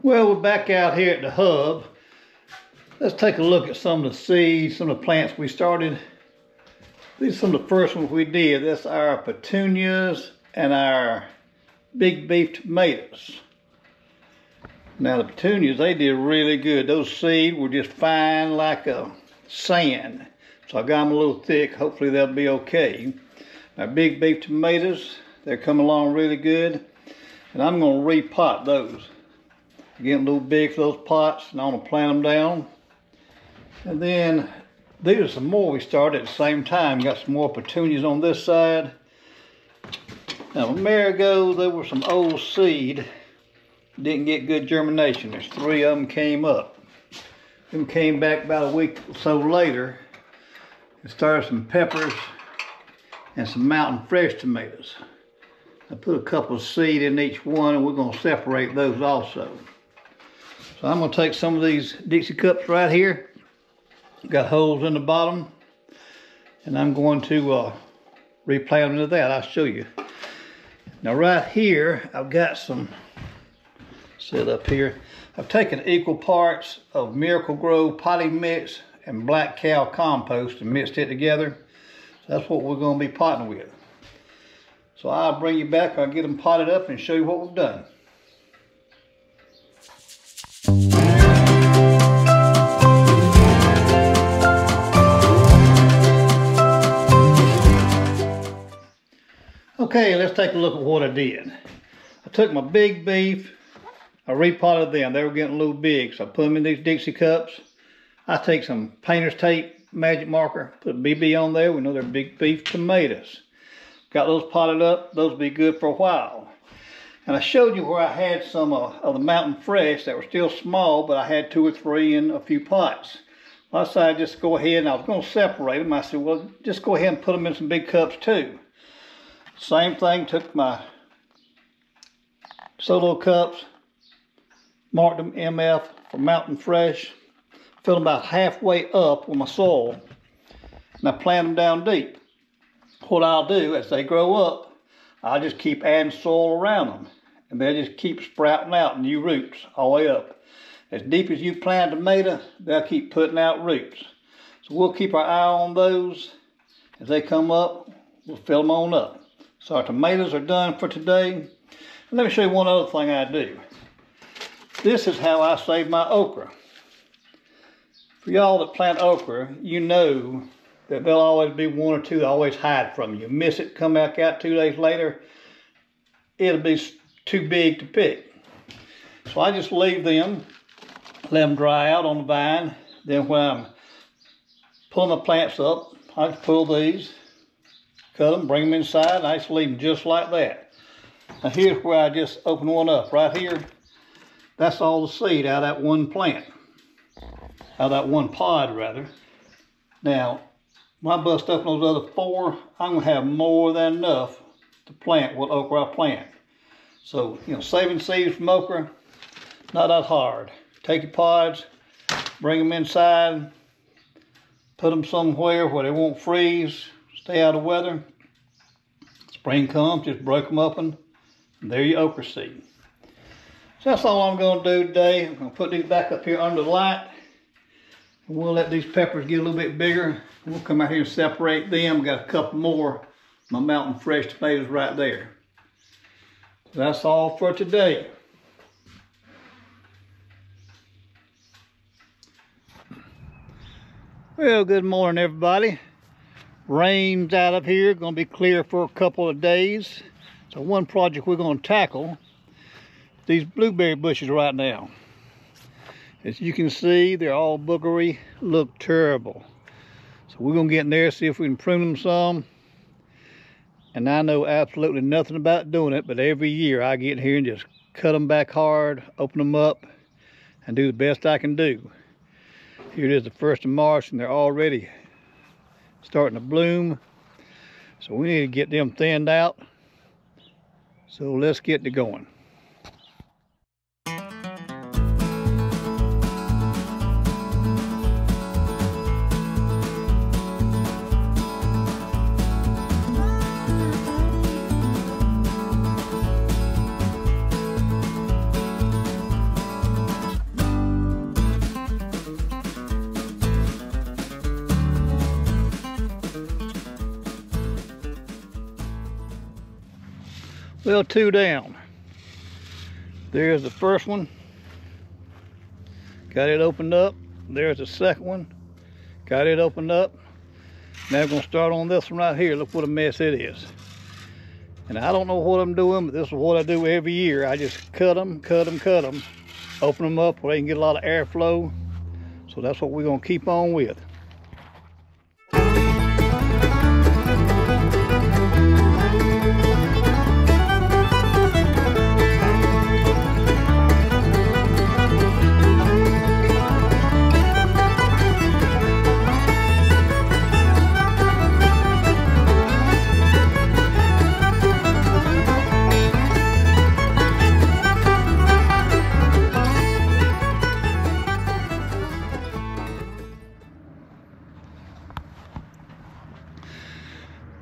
Well, we're back out here at the hub. Let's take a look at some of the seeds, some of the plants we started. These are some of the first ones we did. That's our petunias and our big beef tomatoes. Now the petunias, they did really good. Those seeds were just fine like a sand. So I got them a little thick. Hopefully they'll be okay. Our big beef tomatoes, they're coming along really good. And I'm going to repot those. Getting a little big for those pots, and I'm going to plant them down. And then these are some more we started at the same time. Got some more petunias on this side. Now a year ago there were some old seed. Didn't get good germination. There's 3 of them came up. Them came back about a week or so later. And started some peppers and some mountain fresh tomatoes. I put a couple of seed in each one, and we're going to separate those also. So I'm going to take some of these Dixie cups right here. Got holes in the bottom. And I'm going to replant them into that. I'll show you. Now right here, I've got some set up here. I've taken equal parts of Miracle-Gro potting mix and black cow compost and mixed it together. So that's what we're going to be potting with. So I'll bring you back. I'll get them potted up and show you what we've done. Okay, let's take a look at what I did. I took my big beef, I repotted them. They were getting a little big, so I put them in these Dixie cups. I take some painter's tape, magic marker, put BB on there. We know they're big beef tomatoes. Got those potted up. Those will be good for a while. And I showed you where I had some of the mountain fresh that were still small, but I had 2 or 3 in a few pots. Well, I decided just go ahead, and I was going to separate them. I said, well, just go ahead and put them in some big cups too. Same thing, took my solo cups, marked them MF for mountain fresh, filled them about halfway up with my soil, and I plant them down deep. What I'll do as they grow up, I'll just keep adding soil around them, and they'll just keep sprouting out new roots all the way up. As deep as you plant a tomato, they'll keep putting out roots. So we'll keep our eye on those. As they come up, we'll fill them on up. So our tomatoes are done for today. And let me show you one other thing I do. This is how I save my okra. For y'all that plant okra, you know that there'll always be 1 or 2 that always hide from you. Miss it, come back out 2 days later, it'll be too big to pick. So I just leave them, let them dry out on the vine. Then when I'm pulling my plants up, I just pull these, cut them, bring them inside, and I just leave them just like that. Now here's where I just open one up. Right here, that's all the seed out of that one plant. Out of that one pod, rather. Now, when I bust up those other 4, I'm going to have more than enough to plant what okra I plant. So, you know, saving seeds from okra, not that hard. Take your pods, bring them inside, put them somewhere where they won't freeze, stay out of weather. Spring comes, just break them open, and there your okra seed. So that's all I'm going to do today. I'm going to put these back up here under the light. And we'll let these peppers get a little bit bigger. We'll come out here and separate them. Got a couple more of my mountain fresh tomatoes right there. So that's all for today. Well, good morning, everybody. Rain's out up here. Going to be clear for a couple of days. So one project we're going to tackle, these blueberry bushes right now. As you can see, they're all boogery, look terrible. So we're gonna get in there, see if we can prune them some. And I know absolutely nothing about doing it, but every year I get in here and just cut them back hard, open them up, and do the best I can do. Here it is the 1st of March, and they're already starting to bloom. So we need to get them thinned out. So let's get to going. Well, 2 down. There's the first one. Got it opened up. There's the second one. Got it opened up. Now we're gonna start on this one right here. Look what a mess it is. And I don't know what I'm doing, but this is what I do every year. I just cut them, open them up where they can get a lot of airflow. So that's what we're gonna keep on with.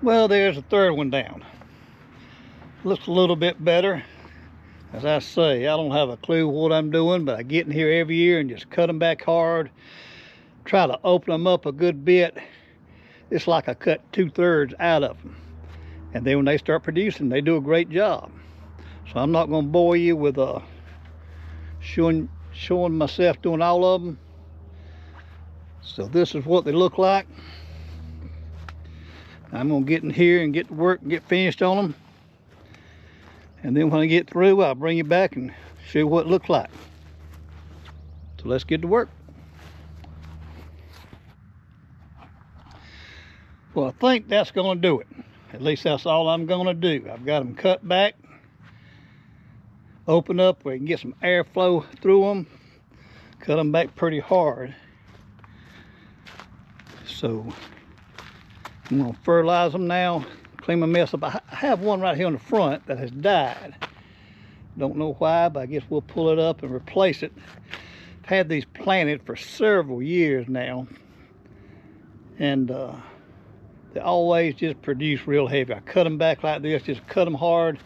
Well, there's the third one down. Looks a little bit better. As I say, I don't have a clue what I'm doing, but I get in here every year and just cut them back hard. Try to open them up a good bit. It's like I cut 2/3 out of them. And then when they start producing, they do a great job. So I'm not going to bore you with showing myself doing all of them. So this is what they look like. I'm gonna get in here and get to work and get finished on them. And then when I get through, I'll bring you back and show you what it looks like. So let's get to work. Well, I think that's gonna do it. At least that's all I'm gonna do. I've got them cut back, open up where you can get some airflow through them, cut them back pretty hard. So I'm gonna fertilize them now, clean my mess up. I have one right here on the front that has died. Don't know why, but I guess we'll pull it up and replace it. I've had these planted for several years now, and they always just produce real heavy. I cut them back like this, just cut them hard,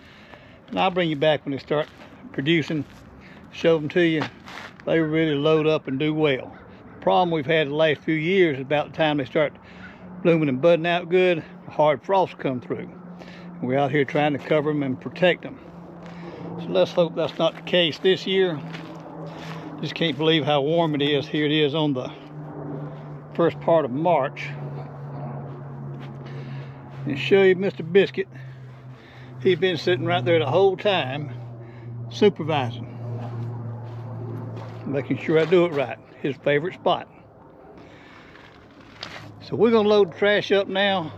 and I'll bring you back when they start producing, show them to you. They really load up and do well. The problem we've had the last few years is about the time they start blooming and budding out good, hard frosts come through. We're out here trying to cover them and protect them. So let's hope that's not the case this year. Just can't believe how warm it is. Here it is on the first part of March. And show you Mr. Biscuit. He's been sitting right there the whole time, supervising, making sure I do it right. His favorite spot. So we're gonna load the trash up now,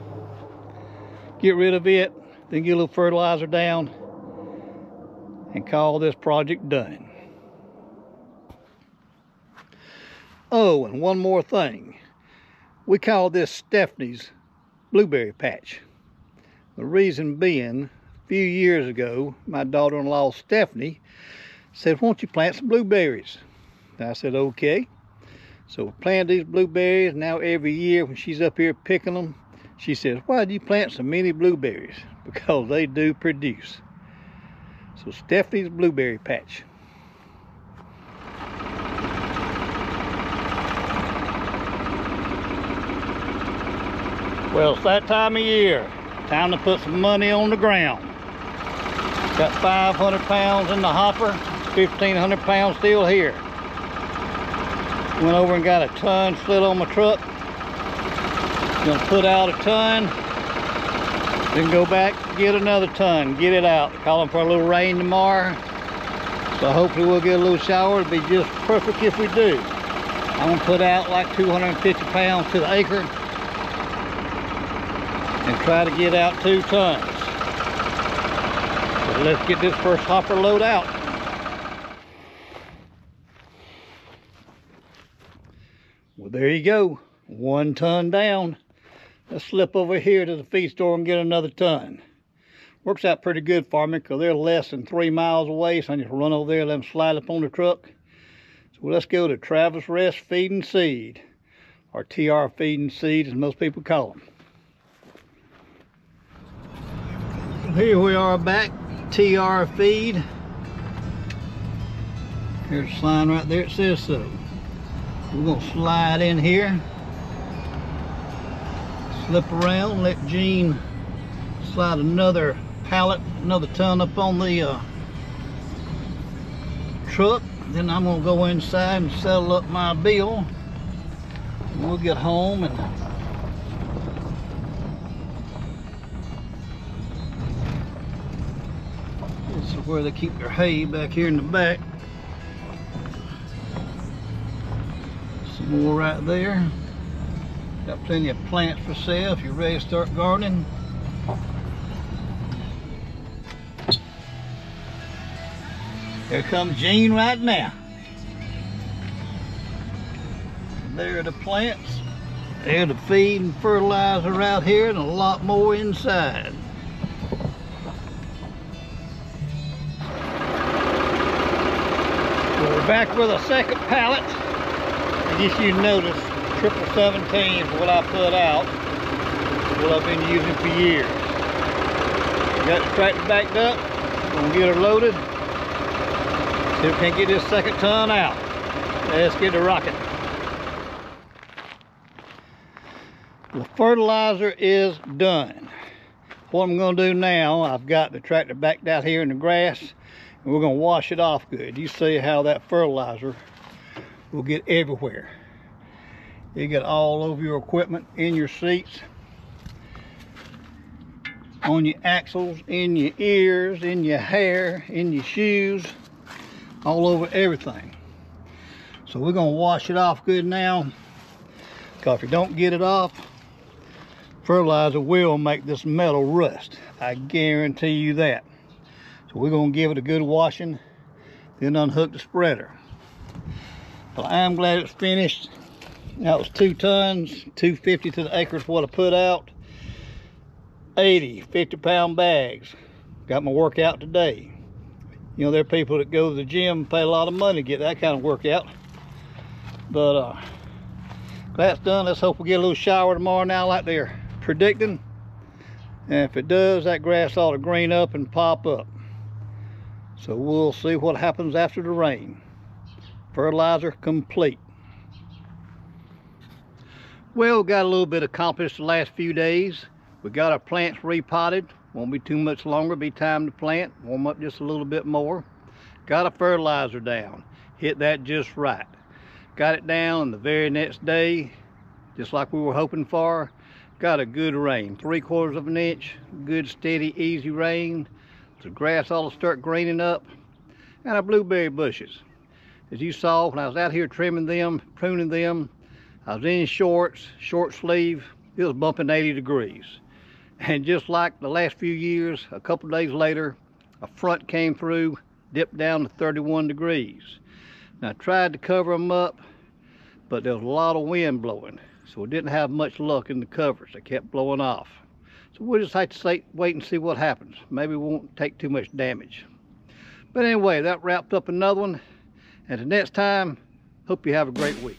get rid of it, then get a little fertilizer down, and call this project done. Oh, and one more thing. We call this Stephanie's blueberry patch. The reason being, a few years ago, my daughter-in-law Stephanie said, "Won't you plant some blueberries?" And I said, okay. So we planted these blueberries. Now every year when she's up here picking them, she says, "Why did you plant so many blueberries?" Because they do produce. So Stephanie's blueberry patch. Well, it's that time of year. Time to put some money on the ground. Got 500 pounds in the hopper, 1,500 pounds still here. Went over and got a ton slid on my truck. Gonna put out a ton, then go back, get another ton, get it out. Calling for a little rain tomorrow. So hopefully we'll get a little shower. It'll be just perfect if we do. I'm gonna put out like 250 pounds to the acre and try to get out 2 tons. So let's get this first hopper load out. Well, there you go, 1 ton down. Let's slip over here to the feed store and get another ton. Works out pretty good for me because they're less than 3 miles away, so I just run over there and let them slide up on the truck. So let's go to Travis Rest Feed and Seed, or TR Feed and Seed as most people call them. Here we are back, TR Feed. Here's a sign right there, it says so. We're gonna slide in here, slip around, let Jean slide another pallet, another ton up on the truck. Then I'm gonna go inside and settle up my bill. And we'll get home and this is where they keep their hay back here in the back. Some more right there. Got plenty of plants for sale if you're ready to start gardening. Here comes Gene right now. There are the plants. There's the feed and fertilizer out here and a lot more inside. So we're back with a second pallet. I guess you noticed 1717 is what I put out. What I've been using for years. Got the tractor backed up. Gonna get her loaded. See if we can get this second ton out. Let's get it rocking. The fertilizer is done. What I'm going to do now, I've got the tractor backed out here in the grass, and we're going to wash it off good. You see how that fertilizer will get everywhere. You get all over your equipment, in your seats, on your axles, in your ears, in your hair, in your shoes, all over everything. So we're going to wash it off good now, because if you don't get it off, fertilizer will make this metal rust. I guarantee you that. So we're going to give it a good washing, then unhook the spreader. But I am glad it's finished. That was 2 tons, 250 to the acre is what I put out. 80 50-pound bags. Got my workout today. You know, there are people that go to the gym and pay a lot of money to get that kind of workout. But that's done. Let's hope we get a little shower tomorrow now like they're predicting. And if it does, that grass ought to green up and pop up. So we'll see what happens after the rain. Fertilizer complete. Well, got a little bit accomplished the last few days. We got our plants repotted. Won't be too much longer, be time to plant. Warm up just a little bit more. Got a fertilizer down. Hit that just right. Got it down, and the very next day, just like we were hoping for, got a good rain. 3/4 of an inch, good steady easy rain. The grass ought to start greening up. And our blueberry bushes. As you saw when I was out here trimming them, pruning them, I was in shorts, short sleeve. It was bumping 80 degrees. And just like the last few years, a couple days later, a front came through, dipped down to 31 degrees. Now I tried to cover them up, but there was a lot of wind blowing, so we didn't have much luck in the covers. They kept blowing off. So we'll just have to wait and see what happens. Maybe we won't take too much damage. But anyway, that wrapped up another one. And the next time, hope you have a great week.